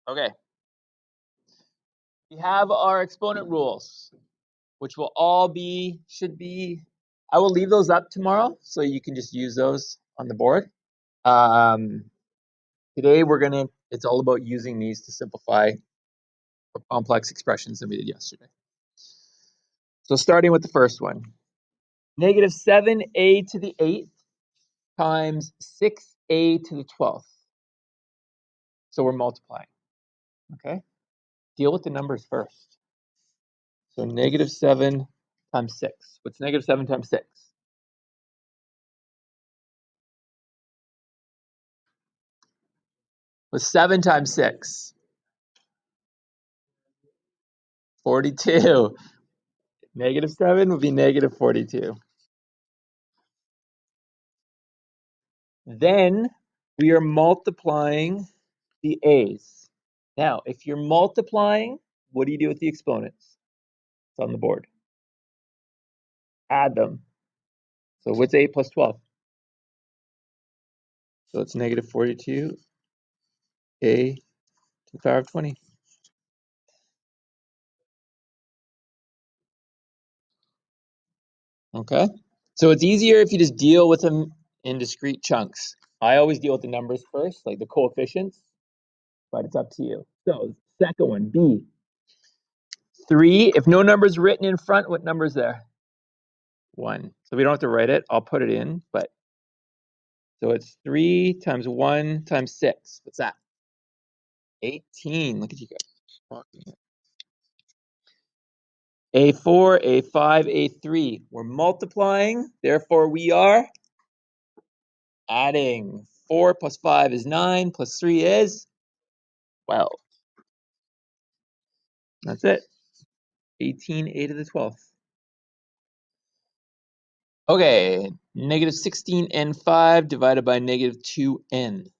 Okay. We have our exponent rules, which will all be, I will leave those up tomorrow, so you can just use those on the board. Today it's all about using these to simplify complex expressions that we did yesterday. So starting with the first one, negative 7a to the 8th times 6a to the 12th. So we're multiplying, okay? Deal with the numbers first. So negative 7 times 6. What's negative 7 times 6? What's 7 times 6? 42. Negative 7 would be negative 42. Then we are multiplying the a's. Now, if you're multiplying, what do you do with the exponents? It's on the board. Add them. So what's 8 plus 12? So it's negative 42a to the power of 20. Okay. So it's easier if you just deal with them in discrete chunks. I always deal with the numbers first, like the coefficients, but it's up to you. So second one, B. 3, if no number's written in front, what number's there? 1. So we don't have to write it. I'll put it in, but so it's 3 times 1 times 6. What's that? 18. Look at you guys. A4, A5, A3. We're multiplying, therefore we are adding. 4 plus 5 is 9, plus 3 is 12. That's it. 18a to the 12th. Okay, negative 16n5 divided by negative 2n.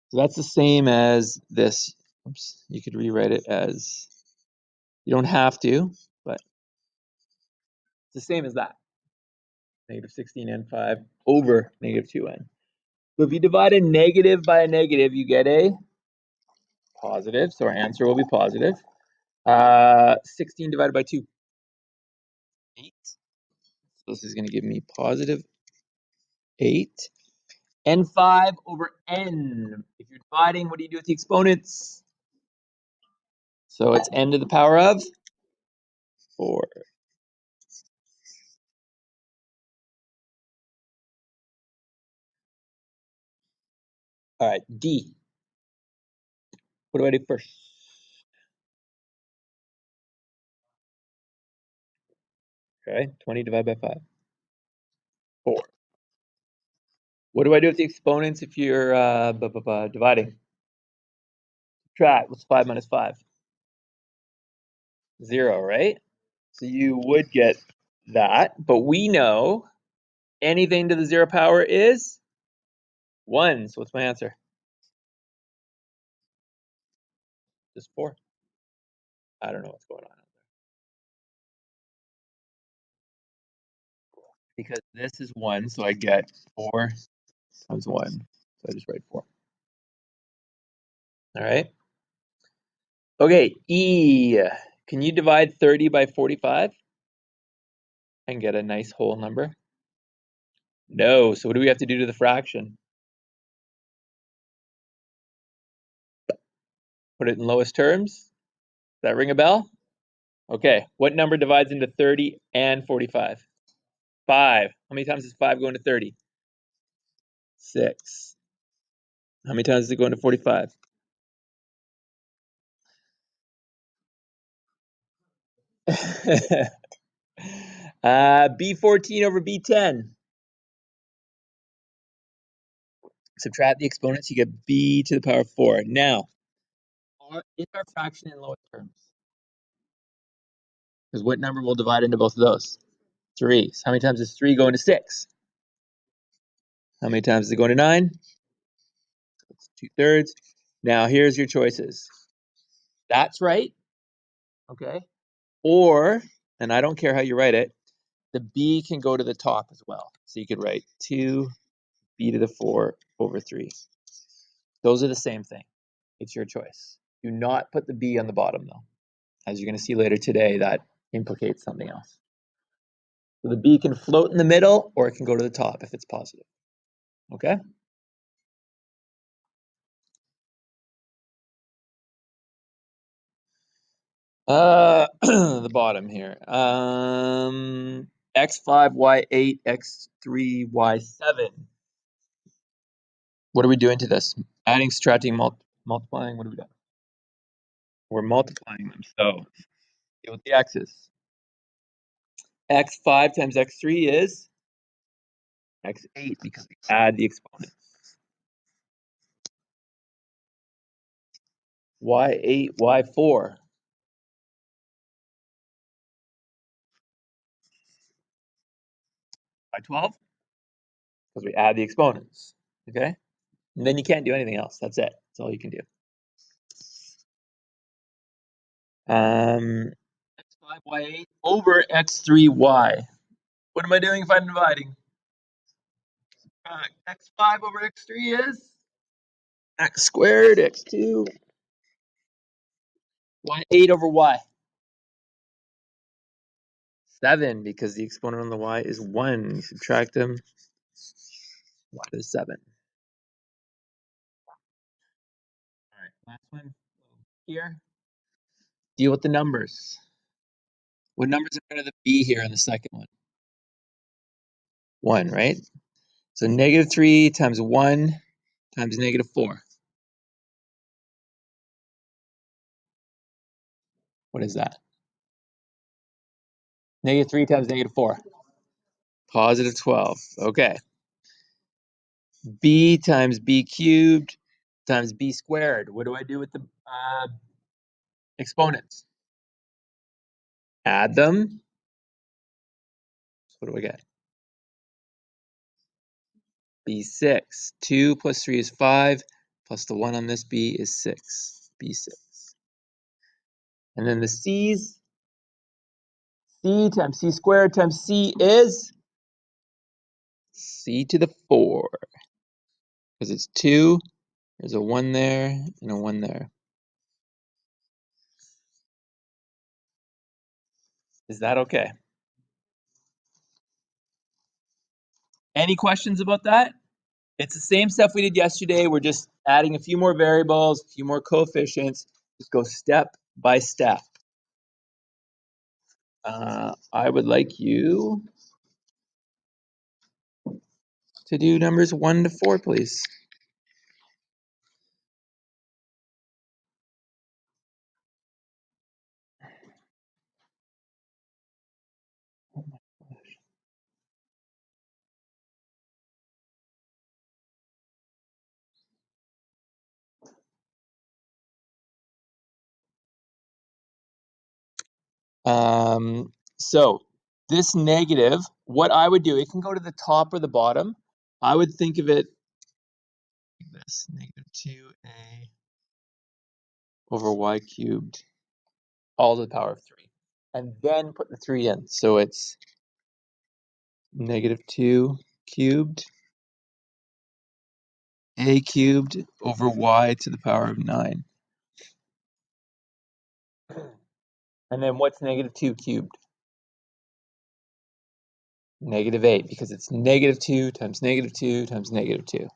So that's the same as this. Oops, you could rewrite it as, you don't have to, but it's the same as that. Negative 16n5 over negative 2n. So if you divide a negative by a negative, you get a positive. So our answer will be positive. 16 divided by 2. 8. So this is going to give me positive 8. n5 over n. If you're dividing, what do you do with the exponents? So it's n to the power of 4. All right, D. What do I do first? Okay, 20 divided by 5. 4. What do I do with the exponents if you're dividing? Subtract. What's 5 minus 5? 0, right? So you would get that, but we know anything to the 0 power is 1. So what's my answer? Just 4. I don't know what's going on out there. Because this is 1, so I get 4 times 1. So I just write 4. All right. Okay, E. Can you divide 30 by 45 and get a nice whole number? No. So what do we have to do to the fraction? Put it in lowest terms? Does that ring a bell? Okay. What number divides into 30 and 45? 5. How many times does 5 go into 30? 6. How many times does it go into 45? B14 over B10. Subtract the exponents, you get B to the power of 4. Now, is our fraction in lowest terms? Because what number will divide into both of those? 3. So how many times does 3 go into 6? How many times does it go into 9? It's 2/3. Now, here's your choices. That's right. Okay. Or, and I don't care how you write it, the B can go to the top as well. So you could write 2 B to the 4 over 3. Those are the same thing. It's your choice. Do not put the b on the bottom, though. As you're going to see later today, that implicates something else. So the b can float in the middle, or it can go to the top if it's positive. Okay? The bottom here. X5, Y8, X3, Y7. What are we doing to this? Adding, subtracting, multiplying? What are we doing? We're multiplying them. So deal with the x's. X5 times X3 is X8 because we add the exponent. Y8, Y4. Y12 because we add the exponents. Okay? And then you can't do anything else. That's it. That's all you can do. X5, Y8 over X3, Y. What am I doing if I'm dividing? X5 over X3 is X squared, X2, Y8 over Y. 7, because the exponent on the Y is 1. You subtract them, Y to the 7. All right, last one here. Deal with the numbers. What number's in front of the B here on the second one? 1, right? So negative 3 times 1 times negative 4. What is that? Negative 3 times negative 4. Positive 12. Okay. B times B cubed times B squared. What do I do with the exponents? Add them. So what do I get? B6. 2 plus 3 is 5, plus the 1 on this B is 6. B6. And then the C's. C times C squared times C is C to the 4. Because it's 2. There's a 1 there and a 1 there. Is that okay? Any questions about that? It's the same stuff we did yesterday. We're just adding a few more variables, a few more coefficients. Just go step by step. I would like you to do numbers 1 to 4, please. So this negative, what I would do, it can go to the top or the bottom. I would think of it like this, negative 2a over y cubed, all to the power of 3. And then put the 3 in. So it's negative 2 cubed, a cubed over y to the power of 9. And then what's negative 2 cubed? Negative 8, because it's negative 2 times negative 2 times negative 2.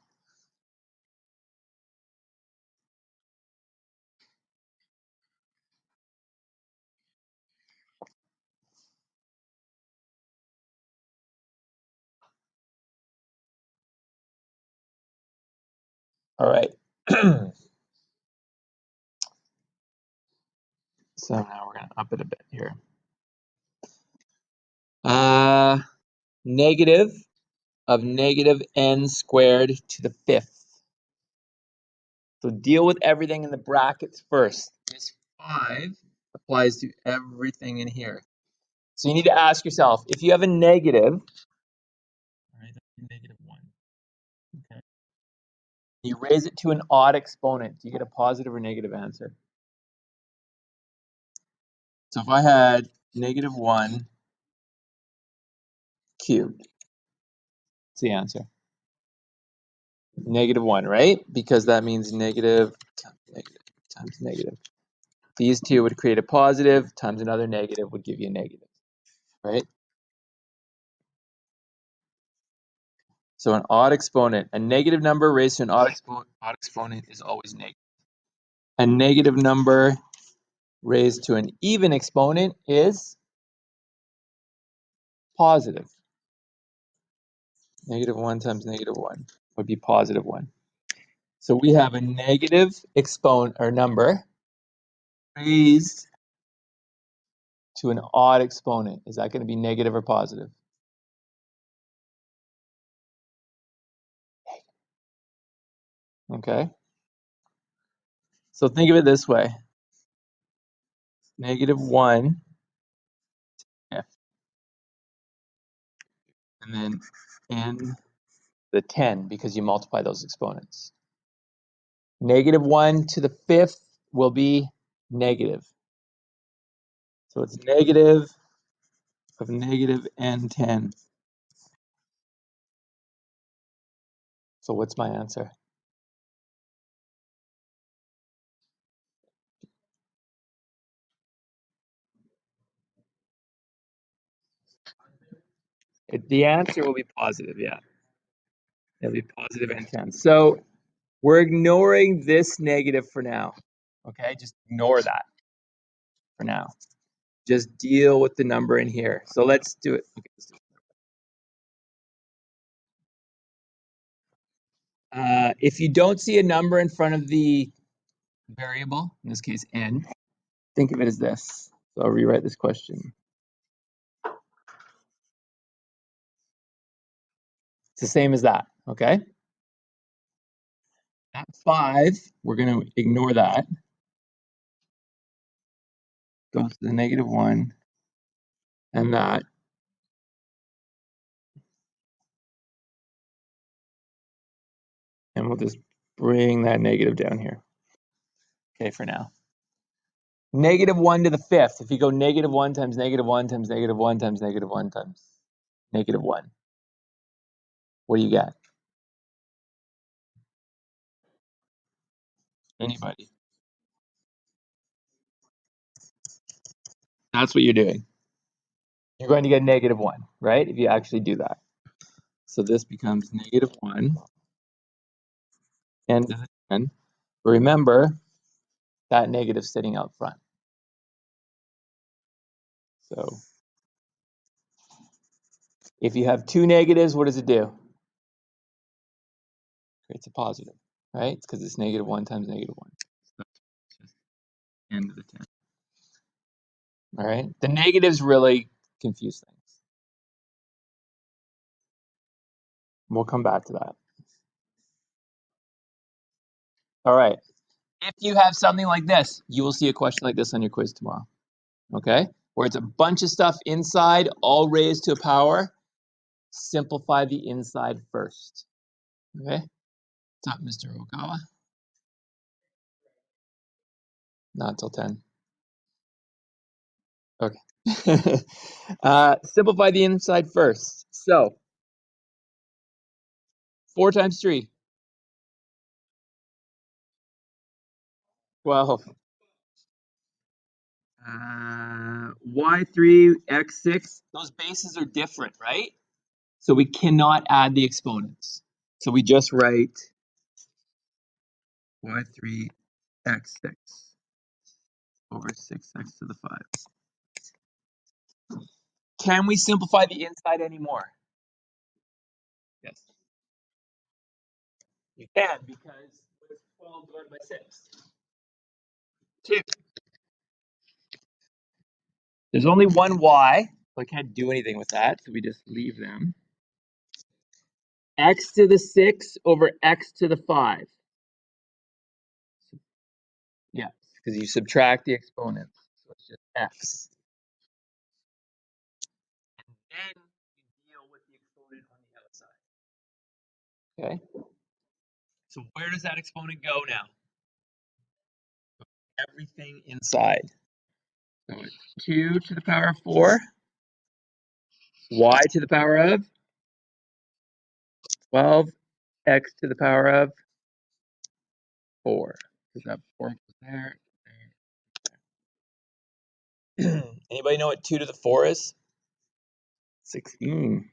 All right. So now we're going to up it a bit here. Negative of negative n squared to the 5th. So deal with everything in the brackets first. This 5 applies to everything in here. So you need to ask yourself, if you have a negative, all right, that's negative 1. Okay. You raise it to an odd exponent. Do you get a positive or negative answer? So if I had negative 1 cubed, what's the answer? Negative 1, right? Because that means negative times negative times negative. These two would create a positive times another negative would give you a negative, right? So an odd exponent, a negative number raised to an odd exponent is always negative. A negative number raised to an even exponent is positive. Negative 1 times negative 1 would be positive 1. So we have a negative exponent or number raised to an odd exponent. Is that going to be negative or positive? Okay. So think of it this way. Negative 1, yeah, and then n the 10 because you multiply those exponents. Negative 1 to the 5th will be negative. So it's negative of negative n10. So what's my answer? The answer will be positive, yeah. It'll be positive n10. So we're ignoring this negative for now. Okay, just ignore that for now. Just deal with the number in here. So let's do it. Okay, let's do it. If you don't see a number in front of the variable, in this case n, think of it as this. So I'll rewrite this question. It's the same as that, okay? At 5, we're going to ignore that. Goes to the negative 1 and that. And we'll just bring that negative down here. Okay, for now. Negative 1 to the 5th. If you go negative 1 times negative 1 times negative 1 times negative 1 times negative 1, what do you get? Anybody? That's what you're doing. You're going to get negative 1, right? If you actually do that. So this becomes negative 1 and 10. Remember, that negative sitting out front. So if you have two negatives, what does it do? Creates a positive, right? It's because it's negative 1 times negative 1. So just n to the 10. All right? The negatives really confuse things. We'll come back to that. All right. If you have something like this, you will see a question like this on your quiz tomorrow. Okay? Where it's a bunch of stuff inside, all raised to a power. Simplify the inside first. Okay? What's up, Mr. Okawa? Not till 10. Okay. Simplify the inside first. So, 4 times 3. 12. Y3, x6. Those bases are different, right? So we cannot add the exponents. So we just write y3, x6 over 6x to the 5. Can we simplify the inside anymore? Yes. You can, because what's 12 divided by 6? 2. There's only one y, so I can't do anything with that, so we just leave them. X to the 6 over x to the 5. Yes, because you subtract the exponents. So it's just x. And then you deal with the exponent on the outside. Okay? So where does that exponent go now? Everything inside. So it's 2 to the power of 4, y to the power of 12, x to the power of 4. Because that 4 goes there, there. Anybody know what 2 to the 4 is? 16.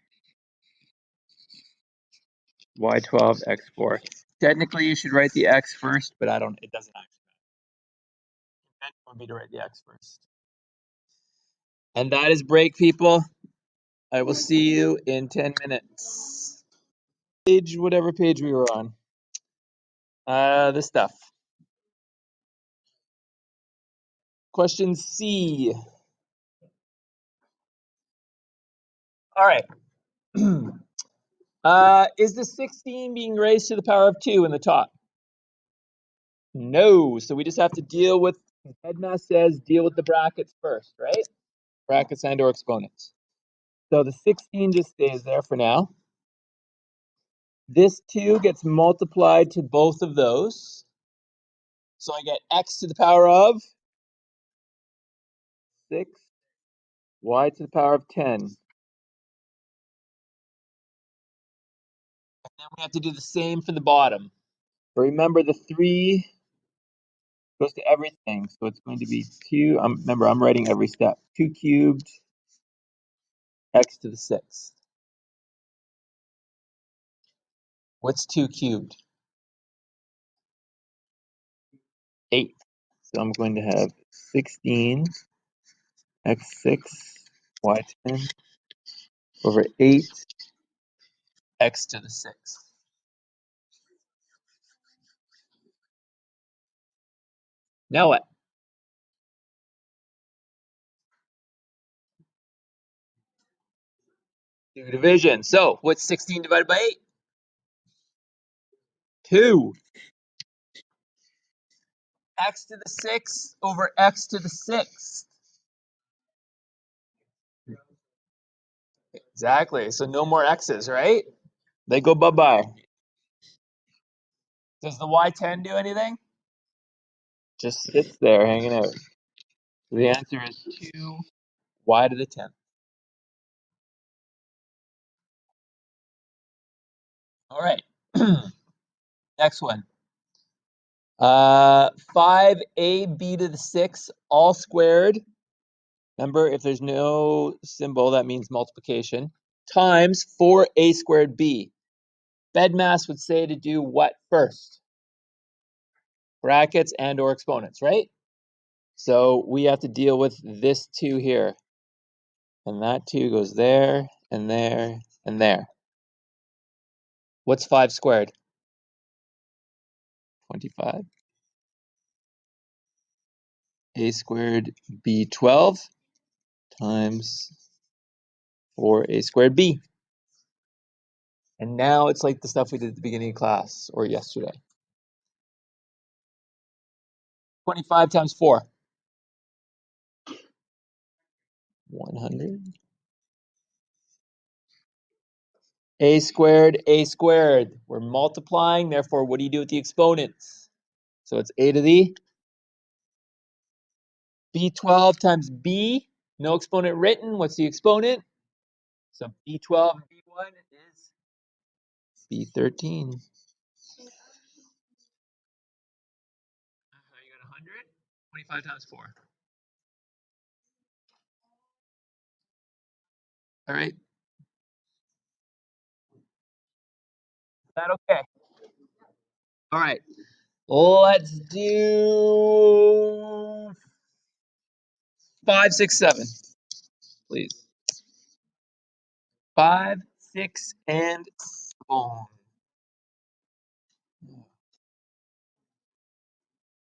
Y12, X4. Technically, you should write the X first, but it doesn't actually matter. Convention would be to write the X first. And that is break, people. I will see you in 10 minutes. Whatever page we were on. This stuff. Question C. All right. Is the 16 being raised to the power of 2 in the top? No. So we just have to deal with, headmath says, deal with the brackets first, right? Brackets and or exponents. So the 16 just stays there for now. This 2 gets multiplied to both of those. So I get x to the power of 6, y to the power of 10. And then we have to do the same for the bottom. But remember, the 3 goes to everything. So it's going to be 2. Remember, I'm writing every step. 2 cubed, x to the 6th. What's 2 cubed? 8. So I'm going to have 16 x6 y10 over 8 x to the 6th. Now what? Do division. So what's 16 divided by 8? 2. X to the 6th over x to the 6th. Exactly. So no more x's, right? They go bye-bye. Does the y10 do anything? Just sits there hanging out. So the answer is 2 y to the 10th. All right. Next one. 5ab to the 6 all squared. Remember, if there's no symbol, that means multiplication. Times 4a squared b. Bedmass would say to do what first? Brackets and or exponents, right? So we have to deal with this 2 here. And that 2 goes there, and there, and there. What's 5 squared? 25. A squared b12 times 4a squared b. And now it's like the stuff we did at the beginning of class or yesterday. 25 times 4. 100. A squared, a squared. We're multiplying, therefore, what do you do with the exponents? So it's a to the b12 times b. No exponent written. What's the exponent? So b12 and b1 is b13. You got 100? 25 times 4. All right. Is that okay? All right. Let's do 5, 6, 7, please. 5, 6, and 7.